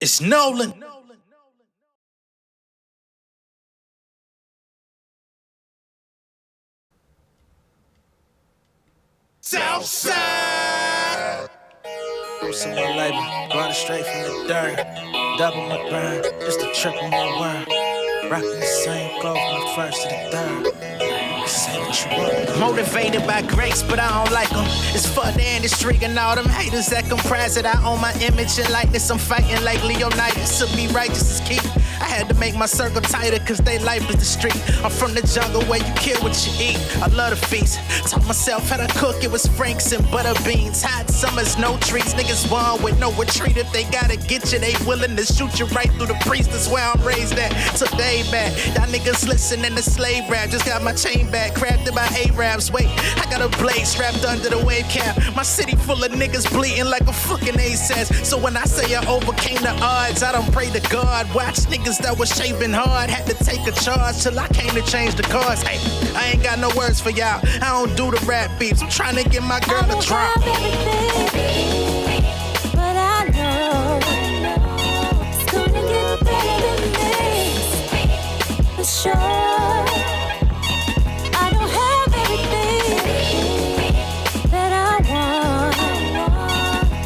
It's Nolan. Southside. I'm some more label, going straight from the dirt. Double my grind, just a triple my word. Rockin' the same clothes from the first to the third. Say what you want. Motivated by grace, but I don't like them. It's for the industry and all them haters that comprise it. I own my image and likeness. I'm fighting like Leonidas. To be righteous is key. I had to make my circle tighter, cause they life is the street. I'm from the jungle where you kill what you eat. I love the feast. Taught myself how to cook, it was Franks and butter beans. Hot summers, no treats. Niggas born with no retreat. If they gotta get you, they willing to shoot you right through the priest. That's where I'm raised at. Today back. Y'all niggas listening to slave rap. Just got my chain back, crafted by Arabs. Wait, I got a blade strapped under the wave cap. My city full of niggas bleeding like a fucking ASAS. So when I say I overcame the odds, I don't pray to God. Watch niggas that was shaving hard, had to take a charge till I came to change the cards. Hey, I ain't got no words for y'all. I don't do the rap beats. I'm trying to get my girl to drop. But I know it's gonna get better than this, for sure. I don't have everything that I want,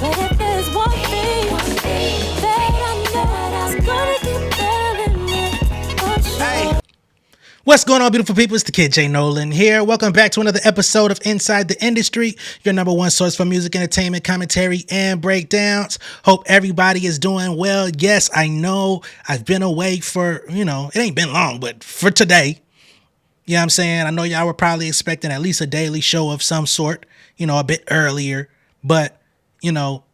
but if there's one thing that I know, it's gonna get better than this, for sure. Hey. What's going on, beautiful people? It's the kid J Nolan here. Welcome back to another episode of Inside the Industry, your number one source for music, entertainment, commentary, and breakdowns. Hope everybody is doing well. Yes, I know I've been away for, it ain't been long, but for today, you know what I'm saying? I know y'all were probably expecting at least a daily show of some sort, a bit earlier, but,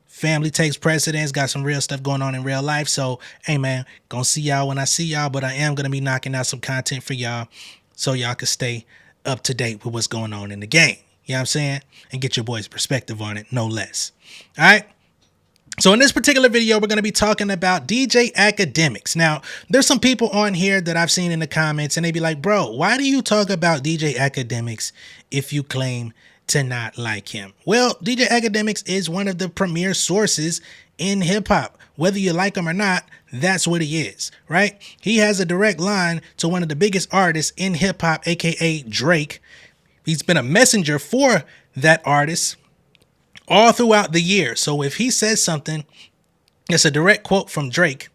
family takes precedence, got some real stuff going on in real life. So, hey man, gonna see y'all when I see y'all, but I am gonna be knocking out some content for y'all so y'all can stay up to date with what's going on in the game. You know what I'm saying? And get your boys' perspective on it, no less. All right. So in this particular video, we're going to be talking about DJ Akademiks. Now, there's some people on here that I've seen in the comments and they be like, bro, why do you talk about DJ Akademiks if you claim to not like him? Well, DJ Akademiks is one of the premier sources in hip hop. Whether you like him or not, that's what he is, right? He has a direct line to one of the biggest artists in hip hop, aka Drake. He's been a messenger for that artist all throughout the year. So if he says something that's a direct quote from Drake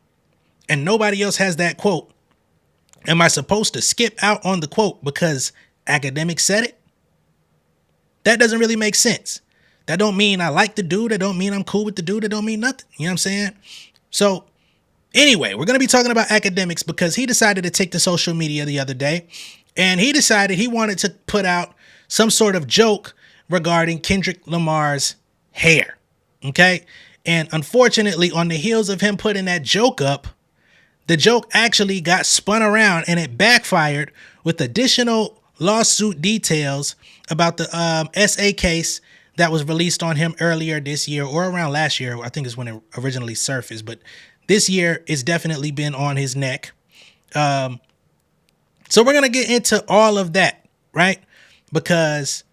and nobody else has that quote, am I supposed to skip out on the quote because Akademiks said it? That doesn't really make sense. That don't mean I like the dude. That don't mean I'm cool with the dude. That don't mean nothing. You know what I'm saying? So anyway, we're going to be talking about Akademiks because he decided to take to social media the other day and he decided he wanted to put out some sort of joke regarding Kendrick Lamar's hair. Okay. And unfortunately, on the heels of him putting that joke up, the joke actually got spun around and it backfired with additional lawsuit details about the SA case that was released on him earlier this year or around last year. I think is when it originally surfaced, but this year it's definitely been on his neck. So we're going to get into all of that, right? Because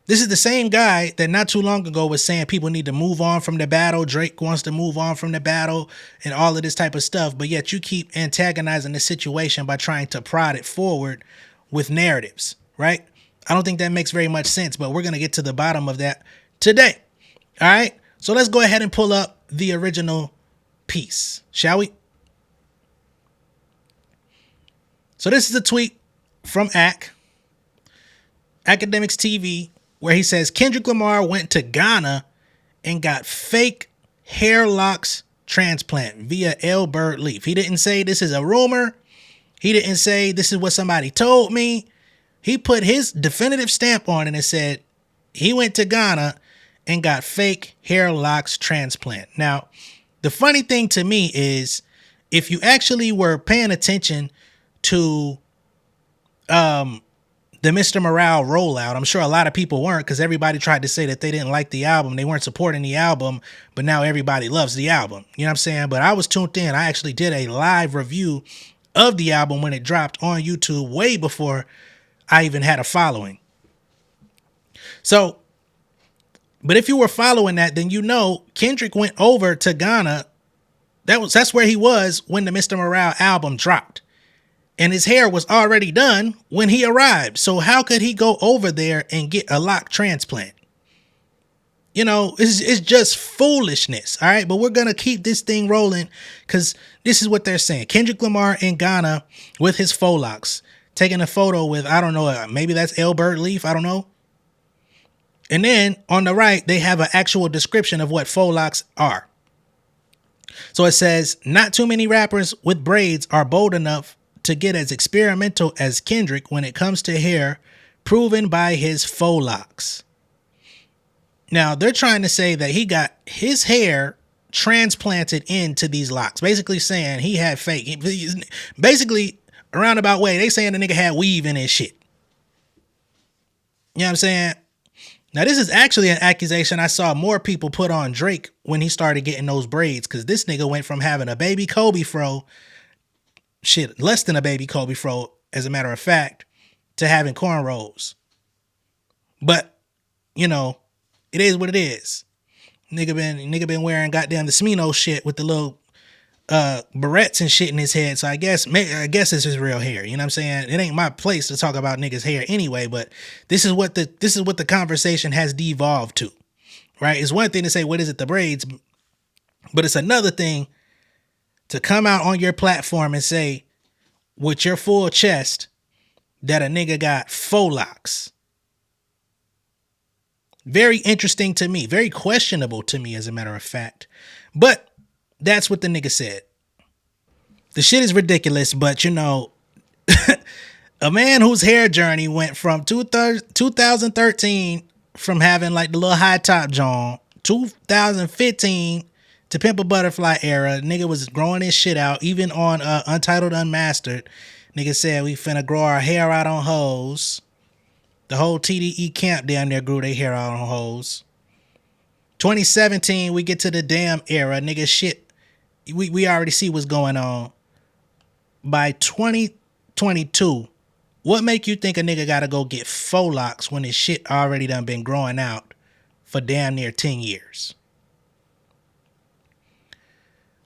this is the same guy that not too long ago was saying people need to move on from the battle. Drake wants to move on from the battle and all of this type of stuff. But yet you keep antagonizing the situation by trying to prod it forward with narratives, right? I don't think that makes very much sense, but we're going to get to the bottom of that today. All right. So let's go ahead and pull up the original piece, shall we? So this is a tweet from Akademiks TV, where he says Kendrick Lamar went to Ghana and got fake hair locks transplant via L-Bird leaf. He didn't say this is a rumor. He didn't say this is what somebody told me. He put his definitive stamp on it and said he went to Ghana and got fake hair locks transplant. Now, the funny thing to me is if you actually were paying attention to the Mr. Morale rollout, I'm sure a lot of people weren't because everybody tried to say that they didn't like the album. They weren't supporting the album, but now everybody loves the album. You know what I'm saying? But I was tuned in. I actually did a live review of the album when it dropped on YouTube way before I even had a following. So, but if you were following that, then you know Kendrick went over to Ghana That's where he was when the Mr. Morale album dropped. And his hair was already done when he arrived. So how could he go over there and get a lock transplant? You know, it's just foolishness. All right. But we're going to keep this thing rolling because this is what they're saying. Kendrick Lamar in Ghana with his faux locks, taking a photo with, I don't know, maybe that's Elbert Leaf. I don't know. And then on the right, they have an actual description of what faux locks are. So it says, not too many rappers with braids are bold enough to get as experimental as Kendrick when it comes to hair, proven by his faux locks. Now, they're trying to say that he got his hair transplanted into these locks, basically saying he had fake. Basically, a roundabout way, they saying the nigga had weave in his shit. You know what I'm saying? Now, this is actually an accusation I saw more people put on Drake when he started getting those braids, because this nigga went from having a baby Kobe fro, shit, less than a baby Kobe fro, as a matter of fact, to having cornrows. But, you know, it is what it is. Nigga been wearing goddamn the Smino shit with the little barrettes and shit in his head. So I guess it's his real hair. You know what I'm saying? It ain't my place to talk about niggas' hair anyway, but this is what the conversation has devolved to. Right? It's one thing to say, what is it, the braids? But it's another thing to come out on your platform and say with your full chest that a nigga got faux locks. Very interesting to me. Very questionable to me, as a matter of fact. But that's what the nigga said. The shit is ridiculous, but you know, a man whose hair journey went from 2013 from having like the little high top John, 2015 to Pimp a Butterfly era, nigga was growing his shit out, even on Untitled Unmastered. Nigga said we finna grow our hair out on hoes. The whole TDE camp down there grew their hair out on hoes. 2017, we get to the damn era, nigga shit. We already see what's going on. By 2022, what make you think a nigga gotta go get faux locks when his shit already done been growing out for damn near 10 years?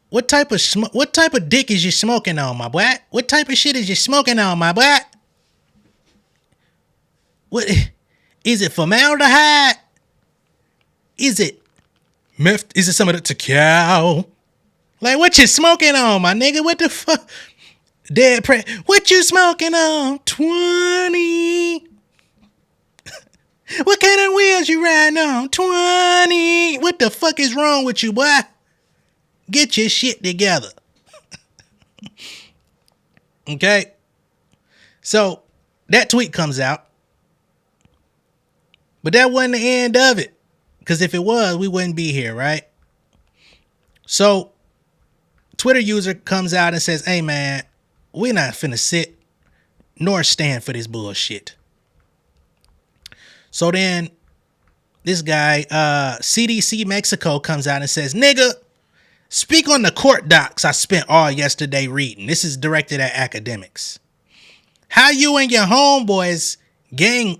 What type of dick is you smoking on, my boy? What type of shit is you smoking on, my boy? What is it? Formaldehyde? Is it meth? Is it some of the tequila? Like, what you smoking on, my nigga? What the fuck? Dead pre. What you smoking on? 20. What kind of wheels you riding on? 20. What the fuck is wrong with you, boy? Get your shit together. Okay? So, that tweet comes out. But that wasn't the end of it. Because if it was, we wouldn't be here, right? So, Twitter user comes out and says, hey, man, we're not finna sit nor stand for this bullshit. So then, this guy, CDC Mexico, comes out and says, nigga, speak on the court docs I spent all yesterday reading. This is directed at academics. How you and your homeboys gang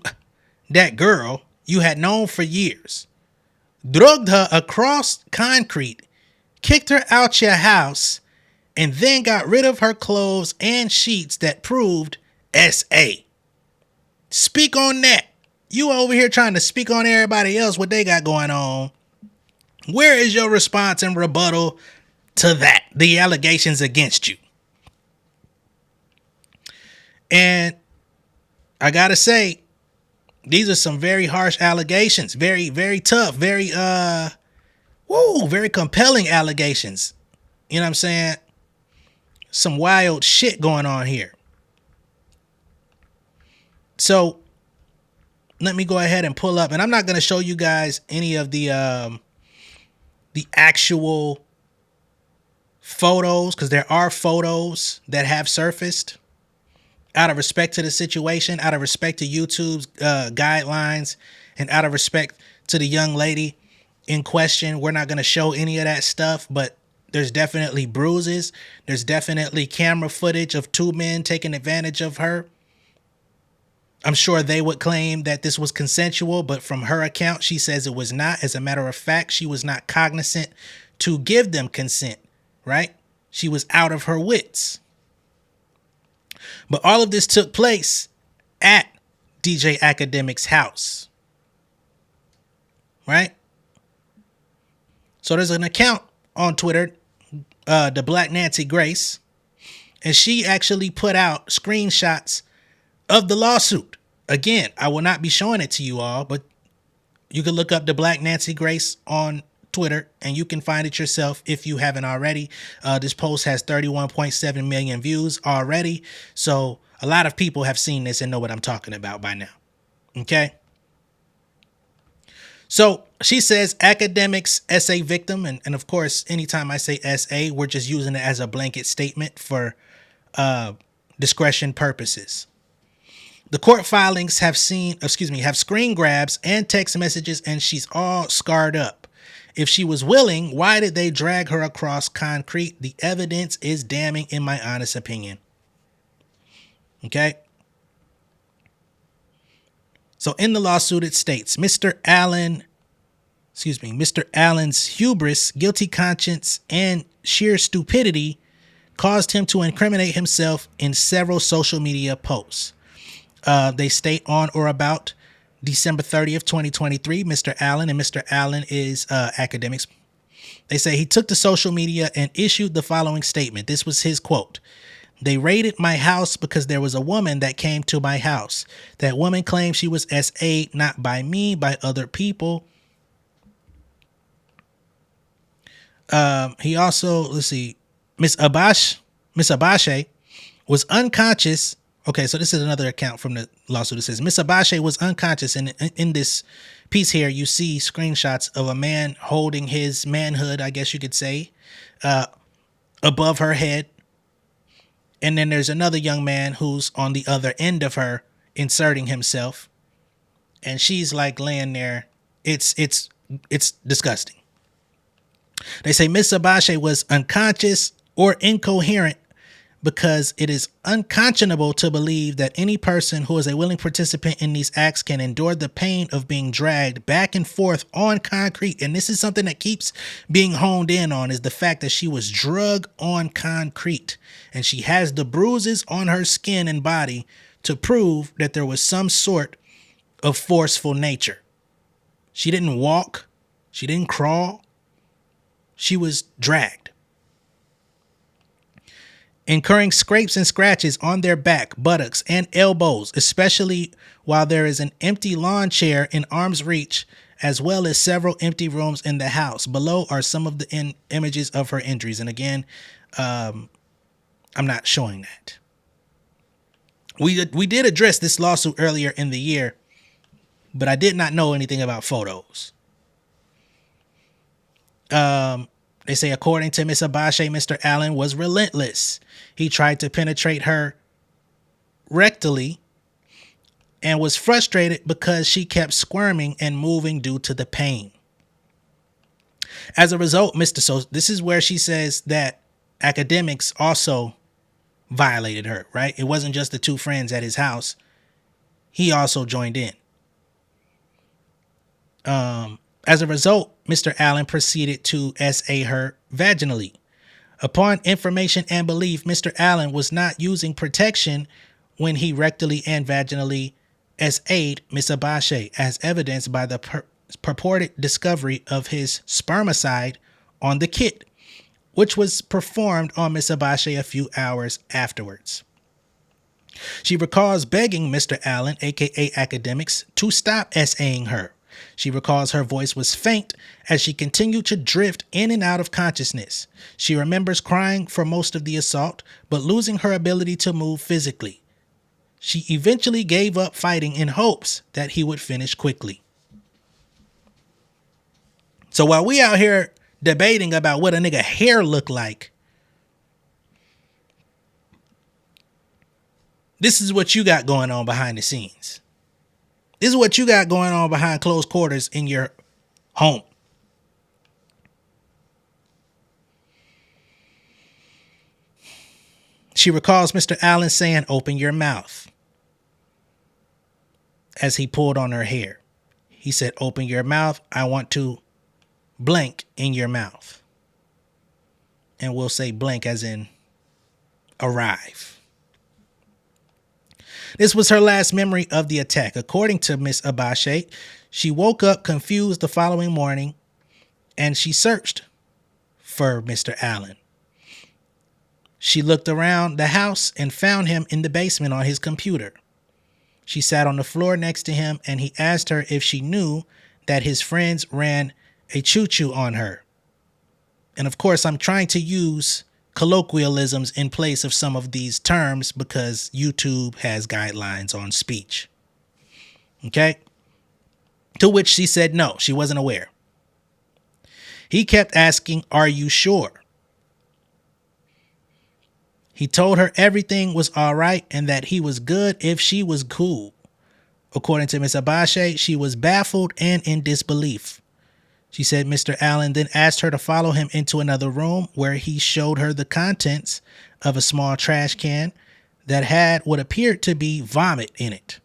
that girl you had known for years, drugged her across concrete, kicked her out your house, and then got rid of her clothes and sheets that proved SA. Speak on that. You over here trying to speak on everybody else, what they got going on. Where is your response and rebuttal to that? The allegations against you. And I gotta say, these are some very harsh allegations. Very, very tough. Very, very compelling allegations. You know what I'm saying? Some wild shit going on here. So, let me go ahead and pull up. And I'm not going to show you guys any of the actual photos, because there are photos that have surfaced out of respect to the situation, out of respect to YouTube's guidelines, and out of respect to the young lady in question. We're not going to show any of that stuff, but there's definitely bruises. There's definitely camera footage of two men taking advantage of her. I'm sure they would claim that this was consensual, but from her account, she says it was not. As a matter of fact, she was not cognizant to give them consent, right? She was out of her wits. But all of this took place at DJ Akademiks' house. Right? So there's an account on Twitter, the Black Nancy Grace, and she actually put out screenshots of the lawsuit. Again, I will not be showing it to you all, but you can look up the Black Nancy Grace on Twitter and you can find it yourself if you haven't already. This post has 31.7 million views already. So a lot of people have seen this and know what I'm talking about by now. Okay. So she says Akademiks SA victim. And of course, anytime I say SA, we're just using it as a blanket statement for discretion purposes. The court filings have screen grabs and text messages, and she's all scarred up. If she was willing, why did they drag her across concrete? The evidence is damning, in my honest opinion. Okay. So in the lawsuit, it states Mr. Allen's hubris, guilty conscience, and sheer stupidity caused him to incriminate himself in several social media posts. They state on or about December 30th, 2023, Mr. Allen, and Mr. Allen is Akademiks. They say he took to social media and issued the following statement. This was his quote. They raided my house because there was a woman that came to my house. That woman claimed she was SA'd not by me, by other people. He also, Miss Abashe was unconscious. Okay, so this is another account from the lawsuit. It says Miss Abashe was unconscious, and in this piece here, you see screenshots of a man holding his manhood, I guess you could say, above her head. And then there's another young man who's on the other end of her, inserting himself, and she's like laying there. It's disgusting. They say Miss Abashe was unconscious or incoherent because it is unconscionable to believe that any person who is a willing participant in these acts can endure the pain of being dragged back and forth on concrete. And this is something that keeps being honed in on, is the fact that she was drug on concrete and she has the bruises on her skin and body to prove that there was some sort of forceful nature. She didn't walk. She didn't crawl. She was dragged, incurring scrapes and scratches on their back, buttocks, and elbows, especially while there is an empty lawn chair in arm's reach, as well as several empty rooms in the house. Below are some of the images of her injuries. And again, I'm not showing that. We did address this lawsuit earlier in the year, but I did not know anything about photos. They say, according to Miss Abashe, Mr. Allen was relentless. He tried to penetrate her rectally and was frustrated because she kept squirming and moving due to the pain. As a result, so this is where she says that Akademiks also violated her, right? It wasn't just the two friends at his house. He also joined in. As a result, Mr. Allen proceeded to SA her vaginally. Upon information and belief, Mr. Allen was not using protection when he rectally and vaginally SA'd Miss Abashe, as evidenced by the purported discovery of his spermicide on the kit, which was performed on Miss Abashe a few hours afterwards. She recalls begging Mr. Allen, aka Akademiks, to stop SAing her. She recalls her voice was faint as she continued to drift in and out of consciousness. She remembers crying for most of the assault, but losing her ability to move physically. She eventually gave up fighting in hopes that he would finish quickly. So while we out here debating about what a nigga hair look like, this is what you got going on behind the scenes. This is what you got going on behind closed quarters in your home. She recalls Mr. Allen saying, "Open your mouth," as he pulled on her hair. He said, "Open your mouth. I want to blank in your mouth." and we'll say blank as in arrive. This was her last memory of the attack. According to Miss Abache, she woke up confused the following morning and she searched for Mr. Allen. She looked around the house and found him in the basement on his computer. She sat on the floor next to him and he asked her if she knew that his friends ran a choo-choo on her. And of course, I'm trying to use colloquialisms in place of some of these terms because YouTube has guidelines on speech. Okay? To which she said no, she wasn't aware. He kept asking, "Are you sure?" He told her everything was all right and that he was good if she was cool. According to Miss Abache, she was baffled and in disbelief. She said Mr. Allen then asked her to follow him into another room where he showed her the contents of a small trash can that had what appeared to be vomit in it.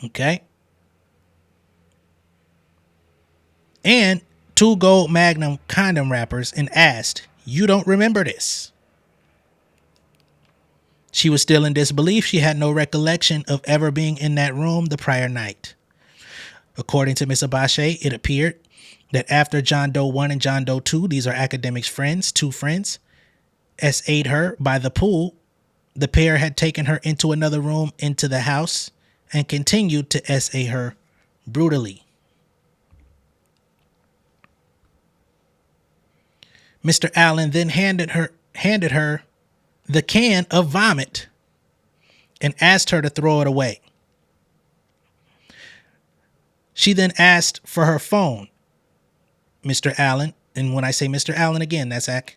Okay. And 2 gold Magnum condom wrappers and asked, "You don't remember this?" She was still in disbelief. She had no recollection of ever being in that room the prior night. According to Miss Abache, it appeared that after John Doe 1 and John Doe 2, these are Akademiks' friends, 2 friends, SA'd her by the pool, the pair had taken her into another room into the house and continued to SA her brutally. Mr. Allen then handed her the can of vomit and asked her to throw it away. She then asked for her phone. Mr. Allen, and when I say Mr. Allen again, that's Ak,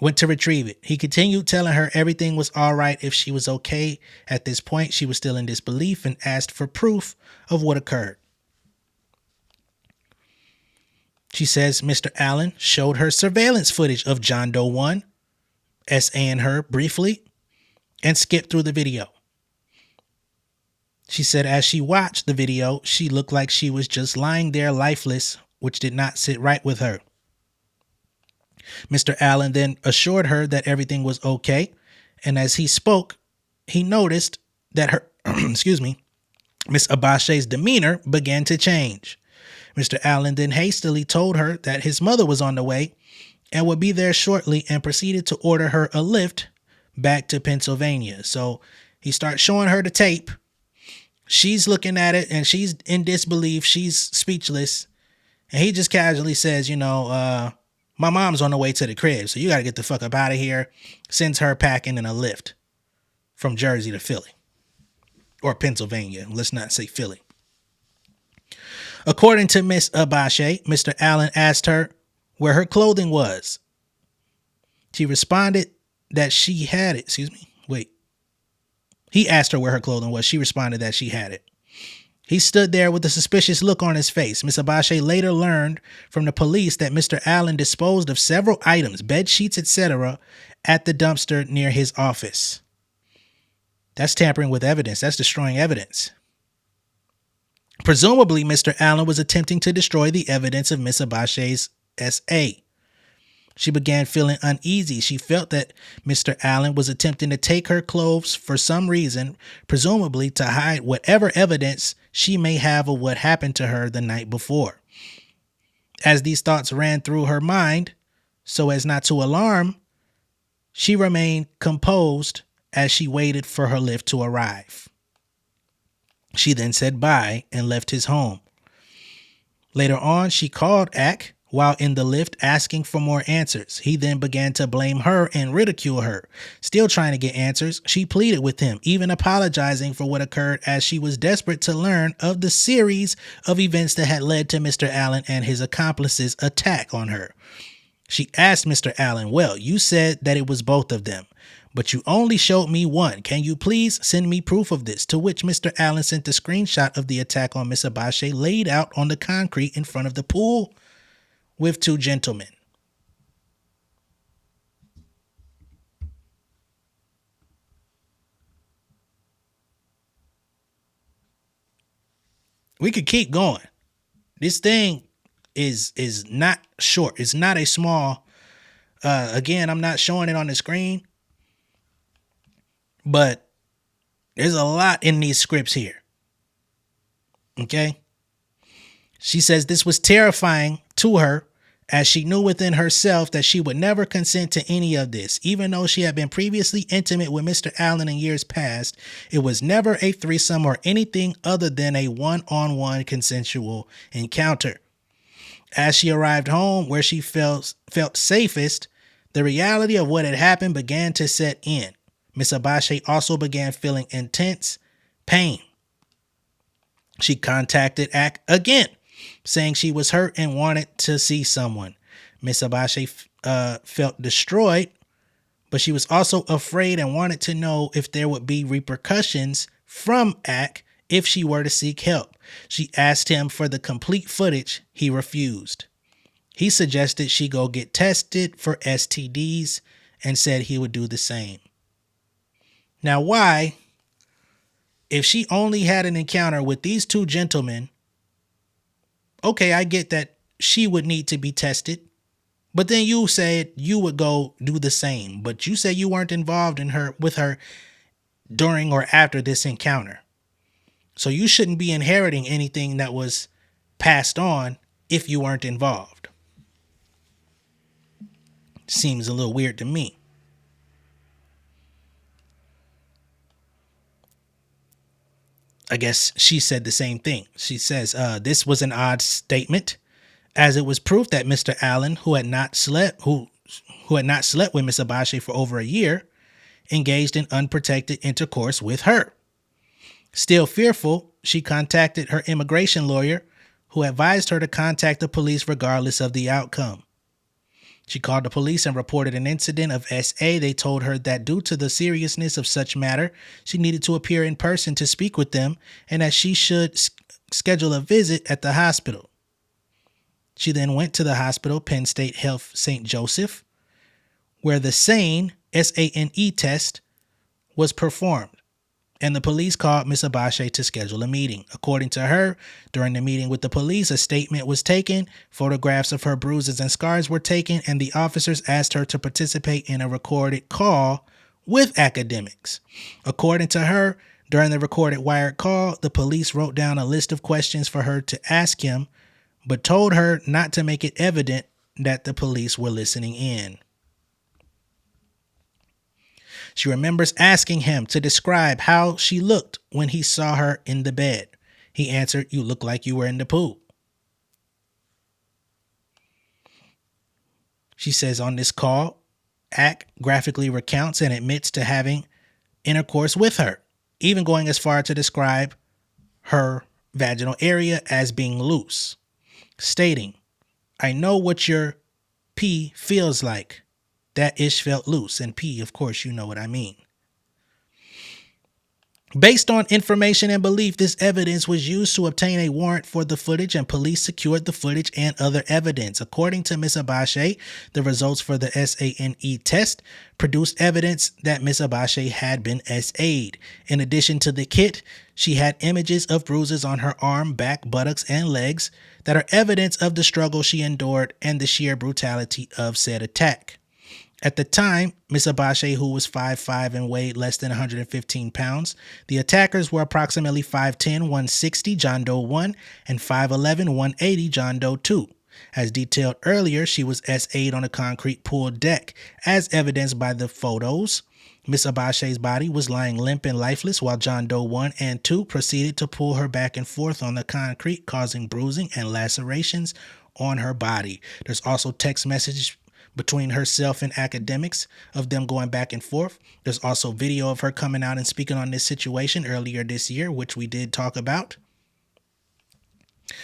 went to retrieve it. He continued telling her everything was all right if she was okay. At this point, she was still in disbelief and asked for proof of what occurred. She says Mr. Allen showed her surveillance footage of John Doe 1, SA'ing her briefly, and skipped through the video. She said as she watched the video, she looked like she was just lying there lifeless, which did not sit right with her. Mr. Allen then assured her that everything was okay, and as he spoke, he noticed that her, Miss Abache's demeanor began to change. Mr. Allen then hastily told her that his mother was on the way and would be there shortly and proceeded to order her a lift back to Pennsylvania. So he starts showing her the tape. She's looking at it and she's in disbelief. She's speechless. And he just casually says, my mom's on the way to the crib, so you got to get the fuck up out of here. Sends her packing in a lift from Jersey to Philly. Or Pennsylvania. Let's not say Philly. According to Miss Abache, Mr. Allen asked her where her clothing was. She responded that she had it. He asked her where her clothing was. She responded that she had it. He stood there with a suspicious look on his face. Miss Abache later learned from the police that Mr. Allen disposed of several items, bed sheets, etc., at the dumpster near his office. That's tampering with evidence. That's destroying evidence. Presumably, Mr. Allen was attempting to destroy the evidence of Miss Abache's SA. She began feeling uneasy. She felt that Mr. Allen was attempting to take her clothes for some reason, presumably to hide whatever evidence she may have of what happened to her the night before. As these thoughts ran through her mind, so as not to alarm, she remained composed as she waited for her lift to arrive. She then said bye and left his home. Later on, she called Ak while in the lift asking for more answers. He then began to blame her and ridicule her. Still trying to get answers, she pleaded with him, even apologizing for what occurred as she was desperate to learn of the series of events that had led to Mr. Allen and his accomplices' attack on her. She asked Mr. Allen, "Well, you said that it was both of them, but you only showed me one. Can you please send me proof of this?" To which Mr. Allen sent a screenshot of the attack on Miss Abache laid out on the concrete in front of the pool with 2 gentlemen. We could keep going. This thing is not short. It's not a small. Again, I'm not showing it on the screen, but there's a lot in these scripts here. Okay. She says this was terrifying to her, as she knew within herself that she would never consent to any of this. Even though she had been previously intimate with Mr. Allen in years past, it was never a threesome or anything other than a one-on-one consensual encounter. As she arrived home, where she felt safest, the reality of what had happened began to set in. Miss Abache also began feeling intense pain. She contacted ACT again, saying she was hurt and wanted to see someone. Miss Abache felt destroyed, but she was also afraid and wanted to know if there would be repercussions from ACT if she were to seek help. She asked him for the complete footage. He refused. He suggested she go get tested for STDs and said he would do the same. Now, why, if she only had an encounter with these two gentlemen, okay, I get that she would need to be tested, but then you said you would go do the same, but you said you weren't involved with her during or after this encounter. So you shouldn't be inheriting anything that was passed on if you weren't involved. Seems a little weird to me. I guess she said the same thing. She says, this was an odd statement, as it was proof that Mr. Allen, who had not slept with Miss Abache for over a year, engaged in unprotected intercourse with her. Still fearful, she contacted her immigration lawyer, who advised her to contact the police regardless of the outcome. She called the police and reported an incident of SA. They told her that due to the seriousness of such matter, she needed to appear in person to speak with them and that she should schedule a visit at the hospital. She then went to the hospital, Penn State Health St. Joseph, where the SANE test was performed, and the police called Miss Abache to schedule a meeting. According to her, during the meeting with the police, a statement was taken, photographs of her bruises and scars were taken, and the officers asked her to participate in a recorded call with Akademiks. According to her, during the recorded wired call, the police wrote down a list of questions for her to ask him, but told her not to make it evident that the police were listening in. She remembers asking him to describe how she looked when he saw her in the bed. He answered, "You look like you were in the pool." She says on this call, ACT graphically recounts and admits to having intercourse with her, even going as far to describe her vaginal area as being loose, stating, "I know what your pee feels like. That ish felt loose," and pee, of course, you know what I mean. Based on information and belief, this evidence was used to obtain a warrant for the footage, and police secured the footage and other evidence. According to Miss Abache, the results for the SANE test produced evidence that Miss Abache had been SA'd. In addition to the kit, she had images of bruises on her arm, back, buttocks, and legs that are evidence of the struggle she endured and the sheer brutality of said attack. At the time, Miss Abache, who was 5'5" and weighed less than 115 pounds, the attackers were approximately 5'10", 160, John Doe 1, and 5'11", 180, John Doe 2. As detailed earlier, she was SA'd on a concrete pool deck. As evidenced by the photos, Miss Abache's body was lying limp and lifeless while John Doe 1 and 2 proceeded to pull her back and forth on the concrete, causing bruising and lacerations on her body. There's also text messages between herself and Akademiks of them going back and forth. There's also video of her coming out and speaking on this situation earlier this year, which we did talk about.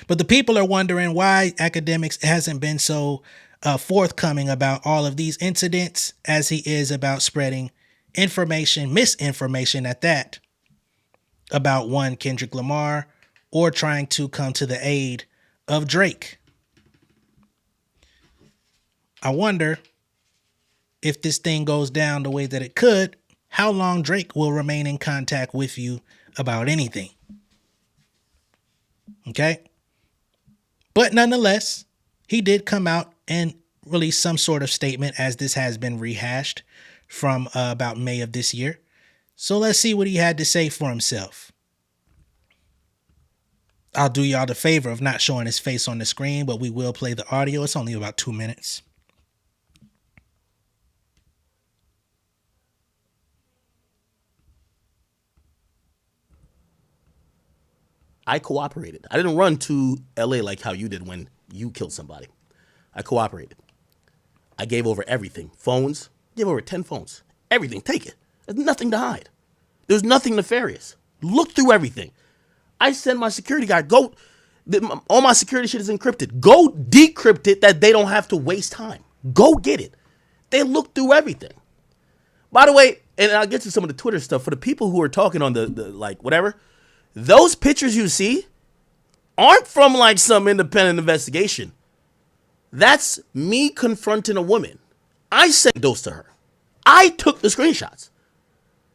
But the people are wondering why Akademiks hasn't been so forthcoming about all of these incidents as he is about spreading information, misinformation at that, about one Kendrick Lamar, or trying to come to the aid of Drake. I wonder if this thing goes down the way that it could, how long Drake will remain in contact with you about anything. Okay. But nonetheless, he did come out and release some sort of statement as this has been rehashed from about May of this year. So let's see what he had to say for himself. I'll do y'all the favor of not showing his face on the screen, but we will play the audio. It's only about 2 minutes. I cooperated. I didn't run to LA like how you did when you killed somebody. I cooperated. I gave over everything. Phones, gave over 10 phones. Everything, take it. There's nothing to hide. There's nothing nefarious. Look through everything. I send my security guard, go, all my security shit is encrypted. Go decrypt it that they don't have to waste time. Go get it. They look through everything. By the way, and I'll get to some of the Twitter stuff, for the people who are talking on the like, whatever, those pictures you see aren't from like some independent investigation. That's me confronting a woman. I sent those to her. I took the screenshots.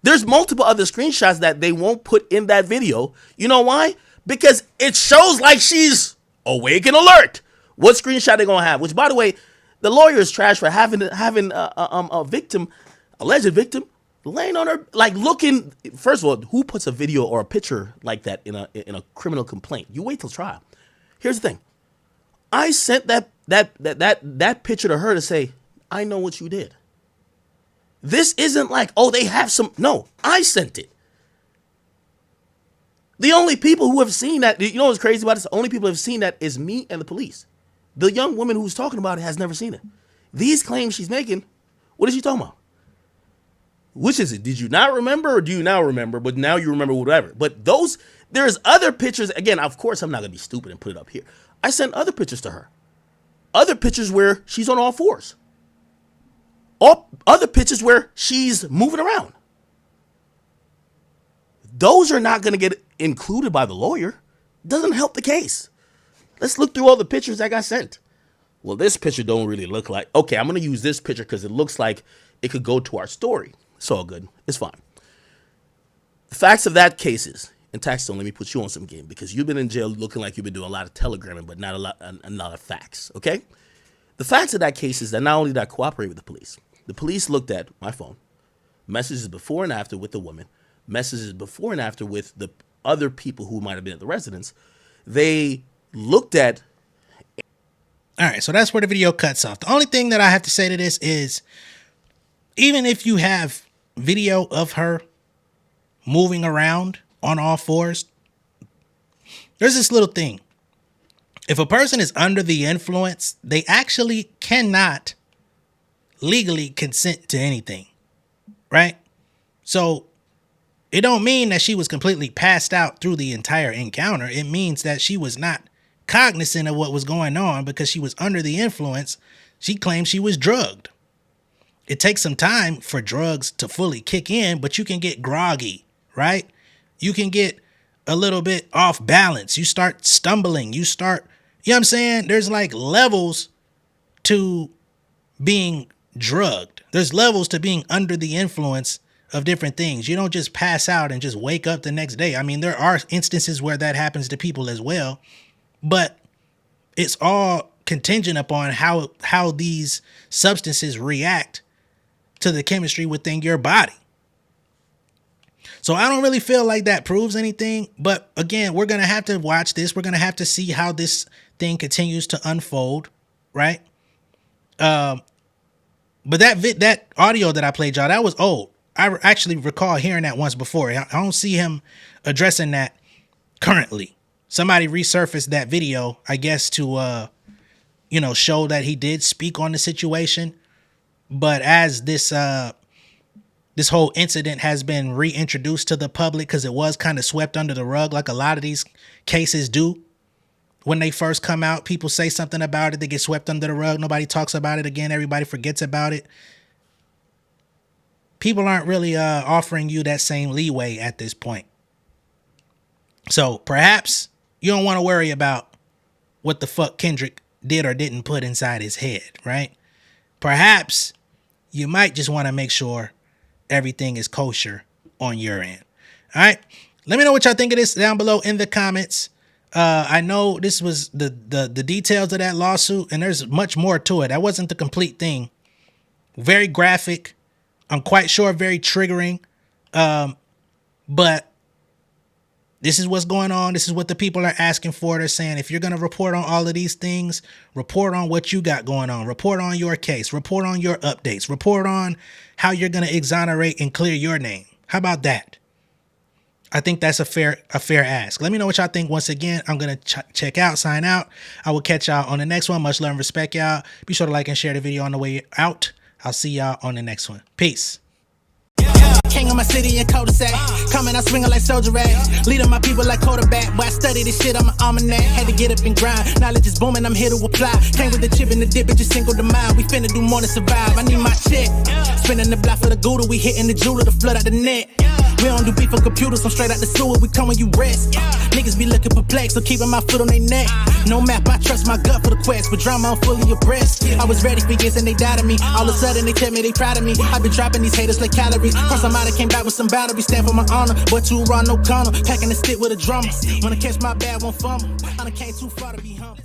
There's multiple other screenshots that they won't put in that video. You know why? Because it shows like she's awake and alert. What screenshot they gonna have? Which, by the way, the lawyer is trash for having a victim, alleged victim, laying on her, like looking. First of all, who puts a video or a picture like that in a criminal complaint? You wait till trial. Here's the thing. I sent that picture to her to say, I know what you did. This isn't like, oh, they have some. No, I sent it. The only people who have seen that, you know what's crazy about this? The only people who have seen that is me and the police. The young woman who's talking about it has never seen it. These claims she's making, what is she talking about? Which is it? Did you not remember or do you now remember? But now you remember whatever. But there's other pictures. Again, of course, I'm not going to be stupid and put it up here. I sent other pictures to her. Other pictures where she's on all fours. Other pictures where she's moving around. Those are not going to get included by the lawyer. Doesn't help the case. Let's look through all the pictures that got sent. Well, this picture don't really look like. Okay, I'm going to use this picture because it looks like it could go to our story. It's all good. It's fine. The facts of that case is, and Taxstone, let me put you on some game because you've been in jail looking like you've been doing a lot of telegramming, but not a lot of facts, okay? The facts of that case is that not only did I cooperate with the police looked at my phone, messages before and after with the woman, messages before and after with the other people who might have been at the residence. They looked at. All right, so that's where the video cuts off. The only thing that I have to say to this is, even if you have video of her moving around on all fours, there's this little thing. If a person is under the influence, they actually cannot legally consent to anything, right? So it don't mean that she was completely passed out through the entire encounter. It means that she was not cognizant of what was going on because she was under the influence. She claimed she was drugged. It takes some time for drugs to fully kick in, but you can get groggy, right? You can get a little bit off balance. You start stumbling. You know what I'm saying? There's like levels to being drugged. There's levels to being under the influence of different things. You don't just pass out and just wake up the next day. I mean, there are instances where that happens to people as well, but it's all contingent upon how these substances react to the chemistry within your body. So I don't really feel like that proves anything, but again, we're going to have to watch this. We're going to have to see how this thing continues to unfold, right? But that audio that I played y'all, that was old. I actually recall hearing that once before. I don't see him addressing that currently. Somebody resurfaced that video, I guess, to show that he did speak on the situation. But as this whole incident has been reintroduced to the public, because it was kind of swept under the rug like a lot of these cases do. When they first come out, people say something about it, they get swept under the rug. Nobody talks about it again. Everybody forgets about it. People aren't really offering you that same leeway at this point. So perhaps you don't want to worry about what the fuck Kendrick did or didn't put inside his head, right? Perhaps you might just want to make sure everything is kosher on your end. All right. Let me know what y'all think of this down below in the comments. I know this was the details of that lawsuit, and there's much more to it. That wasn't the complete thing. Very graphic. I'm quite sure very triggering. But this is what's going on. This is what the people are asking for. They're saying, if you're going to report on all of these things, report on what you got going on. Report on your case. Report on your updates. Report on how you're going to exonerate and clear your name. How about that? I think that's a fair ask. Let me know what y'all think. Once again, I'm going to check out, sign out. I will catch y'all on the next one. Much love and respect, y'all. Be sure to like and share the video on the way out. I'll see y'all on the next one. Peace. King of my city and cul-de-sac. Coming out swinging like soldier rag. Leading my people like quarterback. Boy, I study this shit, I'm an almanac. Had to get up and grind. Knowledge is booming, I'm here to apply. Came with the chip and the dip, it just single the mind. We finna do more than survive. I need my check. Spinning the block for the Gouda. We hitting the jeweler to flood out the net. We don't do beef for computers, I'm straight out the sewer. We come when you rest. Niggas be looking perplexed, so keeping my foot on their neck. No map, I trust my gut for the quest. But drama, I'm fully abreast. I was ready for years and they doubted me. All of a sudden they tell me they proud of me. I've been dropping these haters like calories. Cross them out, I came back with some boundaries. Stand for my honor, but too raw, no corner. Packing the stick with a drummer. Wanna catch my bad, won't fumble. I done came too far to be humble.